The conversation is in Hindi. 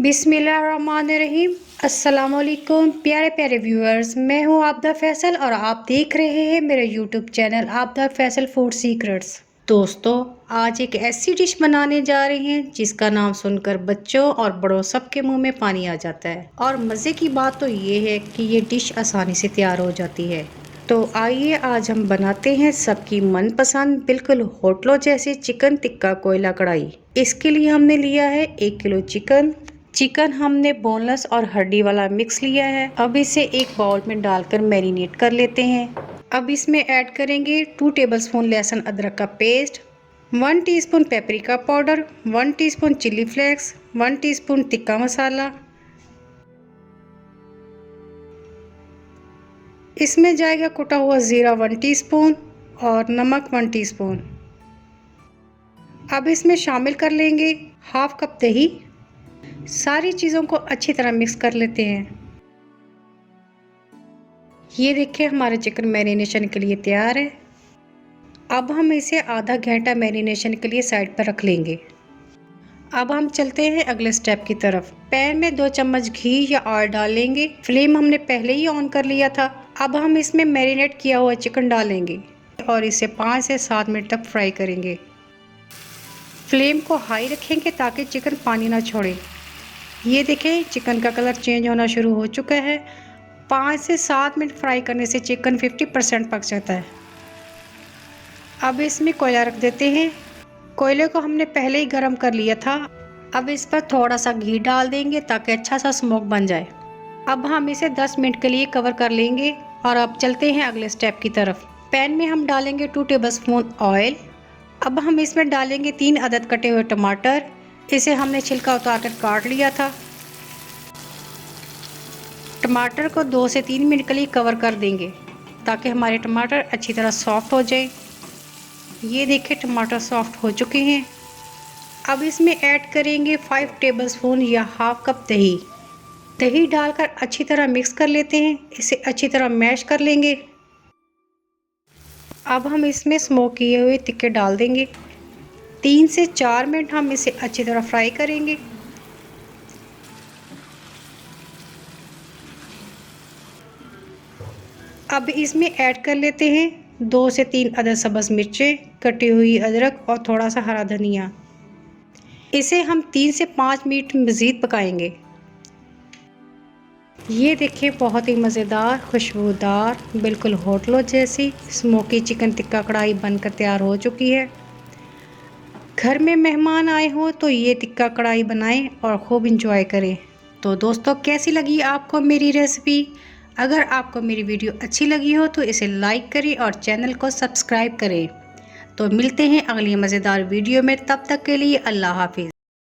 बिस्मिल्लाहिर्रहमानिर्रहीम। अस्सलामुअलैकुम प्यारे प्यारे व्यूअर्स, मैं हूं आबदा फैसल और आप देख रहे हैं मेरे YouTube channel Abda Faisal Food Secrets. दोस्तों, आज एक ऐसी डिश बनाने जा रहे हैं जिसका नाम सुनकर बच्चों और बड़ों सबके मुंह में पानी आ जाता है। और मज़े की बात तो ये है कि ये डिश आसानी से तैयार हो जाती है। तो आइए आज हम बनाते हैं सबकी मनपसंद बिल्कुल होटलों जैसे चिकन टिक्का कोयला कढ़ाई। इसके लिए हमने लिया है 1 किलो चिकन हमने बोनलेस और हड्डी वाला मिक्स लिया है। अब इसे एक बाउल में डालकर मैरिनेट कर लेते हैं। अब इसमें ऐड करेंगे 2 टेबलस्पून लहसुन अदरक का paste, 1 teaspoon paprika powder, 1 teaspoon chilli flakes, 1 teaspoon tikka masala. इसमें जाएगा कुटा हुआ जीरा 1 टीस्पून और नमक 1 टीस्पून। अब इसमें शामिल कर लेंगे हाफ कप दही। सारी चीज़ों को अच्छी तरह मिक्स कर लेते हैं। ये देखिए हमारा चिकन मैरिनेशन के लिए तैयार है। अब हम इसे आधा घंटा मैरिनेशन के लिए साइड पर रख लेंगे। अब हम चलते हैं अगले स्टेप की तरफ। पैन में 2 चम्मच घी या ऑयल डालेंगे। फ्लेम हमने पहले ही ऑन कर लिया था। अब हम इसमें मैरिनेट किया हुआ चिकन डालेंगे और इसे 5 से 7 मिनट तक फ्राई करेंगे। फ्लेम को हाई रखेंगे ताकि चिकन पानी ना छोड़े। ये देखें चिकन का कलर चेंज होना शुरू हो चुका है। 5 से 7 मिनट फ्राई करने से चिकन 50% पक जाता है। अब इसमें कोयला रख देते हैं। कोयले को हमने पहले ही गर्म कर लिया था। अब इस पर थोड़ा सा घी डाल देंगे ताकि अच्छा सा स्मोक बन जाए। अब हम इसे 10 मिनट के लिए कवर कर लेंगे और अब चलते हैं अगले स्टेप की तरफ। पैन में हम डालेंगे 2 टेबलस्पून ऑयल। अब हम इसमें डालेंगे 3 अदद कटे हुए टमाटर। इसे हमने छिलका उतार कर काट लिया था। टमाटर को 2 से 3 मिनट के लिए कवर कर देंगे ताकि हमारे टमाटर अच्छी तरह सॉफ्ट हो जाए। ये देखिए टमाटर सॉफ्ट हो चुके हैं। अब इसमें ऐड करेंगे 5 टेबलस्पून या हाफ कप दही। दही डालकर अच्छी तरह मिक्स कर लेते हैं। इसे अच्छी तरह मैश कर लेंगे। अब हम इसमें स्मोक किए हुए टिक्के डाल देंगे। 3 से 4 मिनट हम इसे अच्छी तरह फ्राई करेंगे। अब इसमें ऐड कर लेते हैं 2 से 3 अदद सब्ज़ मिर्चें, कटी हुई अदरक और थोड़ा सा हरा धनिया। इसे हम 3 से 5 मिनट मज़ीद पकाएंगे। ये देखिए बहुत ही मज़ेदार, खुशबूदार, बिल्कुल होटलों जैसी स्मोकी चिकन टिक्का कढ़ाई बनकर तैयार हो चुकी है। घर में मेहमान आए हों तो ये टिक्का कढ़ाई बनाएं और खूब इंजॉय करें। तो दोस्तों, कैसी लगी आपको मेरी रेसिपी? अगर आपको मेरी वीडियो अच्छी लगी हो तो इसे लाइक करें और चैनल को सब्सक्राइब करें। तो मिलते हैं अगली मज़ेदार वीडियो में, तब तक के लिए अल्लाह हाफिज़।